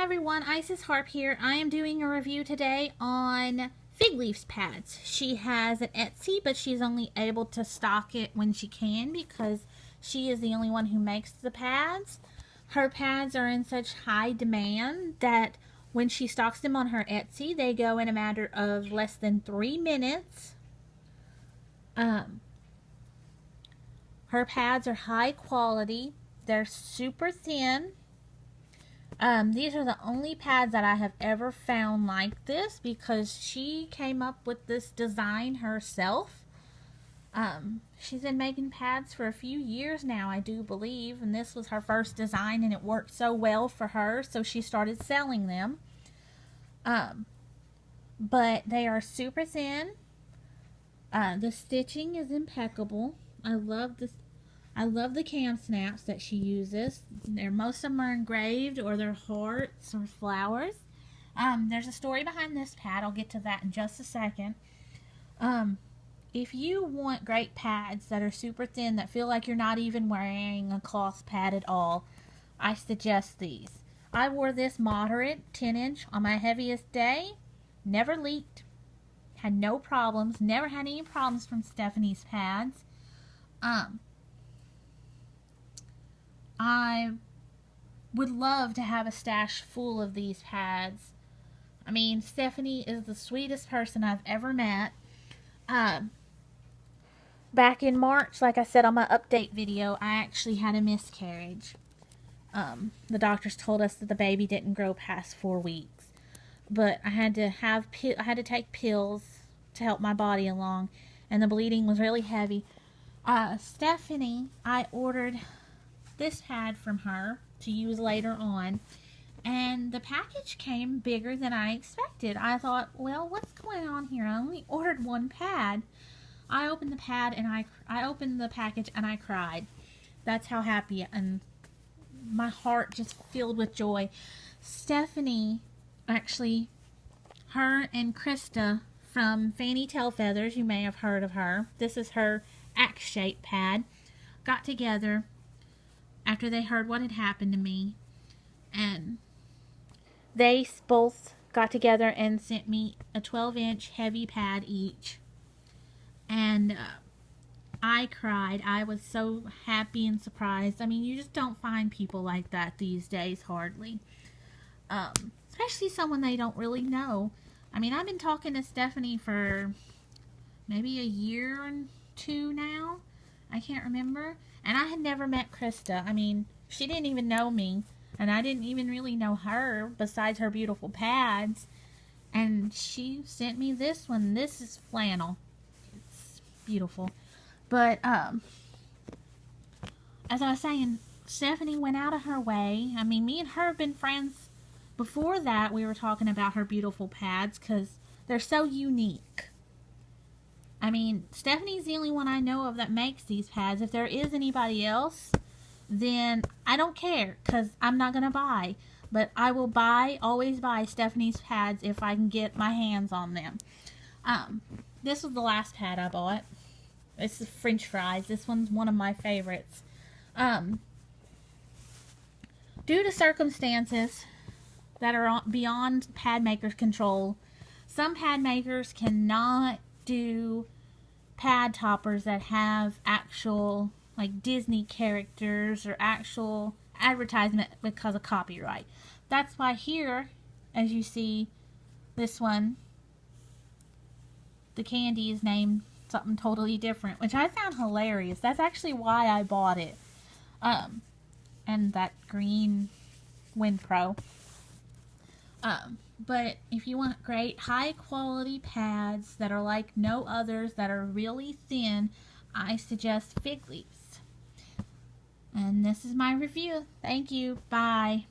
everyone, Isis Harp here. I am doing a review today on Fig Leaf's pads. She has an Etsy, but she's only able to stock it when she can because she is the only one who makes the pads. Her pads are in such high demand that when she stocks them on her Etsy, they go in a matter of less than 3 minutes. Her pads are high quality. They're super thin. These are the only pads that I have ever found like this because she came up with this design herself. She's been making pads for a few years now, I do believe, and this was her first design and it worked so well for her, so she started selling them. But they are super thin. The stitching is impeccable. I love the cam snaps that she uses. Most of them are engraved or they're hearts or flowers. There's a story behind this pad. I'll get to that in just a second. If you want great pads that are super thin that feel like you're not even wearing a cloth pad at all, I suggest these. I wore this moderate 10-inch on my heaviest day. Never leaked. Had no problems. Never had any problems from Stephanie's pads. I would love to have a stash full of these pads. I mean, Stephanie is the sweetest person I've ever met. Back in March, like I said on my update video, I actually had a miscarriage. The doctors told us that the baby didn't grow past 4 weeks. But I had to take pills to help my body along, and the bleeding was really heavy. Stephanie, I ordered this pad from her to use later on, and the package came bigger than I expected. I thought, well, what's going on here? I only ordered one pad. I opened the pad and I opened the package and I cried. That's how happy, and my heart just filled with joy. Stephanie, actually, her and Krista from Fanny Tail Feathers, you may have heard of her. This is her axe shape pad. Got together after they heard what had happened to me, and they both got together and sent me a 12-inch heavy pad each, and I cried. I was so happy and surprised. I mean, you just don't find people like that these days, hardly. Especially someone they don't really know. I mean, I've been talking to Stephanie for maybe a year or two now. I can't remember. And I had never met Krista. I mean, she didn't even know me. And I didn't even really know her besides her beautiful pads. And she sent me this one. This is flannel. It's beautiful. But, as I was saying, Stephanie went out of her way. I mean, me and her have been friends. Before that, we were talking about her beautiful pads because they're so unique. I mean, Stephanie's the only one I know of that makes these pads. If there is anybody else, then I don't care because I'm not going to buy. But I will always buy Stephanie's pads if I can get my hands on them. This was the last pad I bought. It's the French fries. This one's one of my favorites. Due to circumstances that are beyond pad makers' control, some pad makers cannot do pad toppers that have actual like Disney characters or actual advertisement because of copyright. That's why here, as you see, this one, the candy is named something totally different, which I found hilarious. That's actually why I bought it. And that green Winpro. But if you want great high quality pads that are like no others, that are really thin, I suggest Fig Leafs. And this is my review. Thank you. Bye.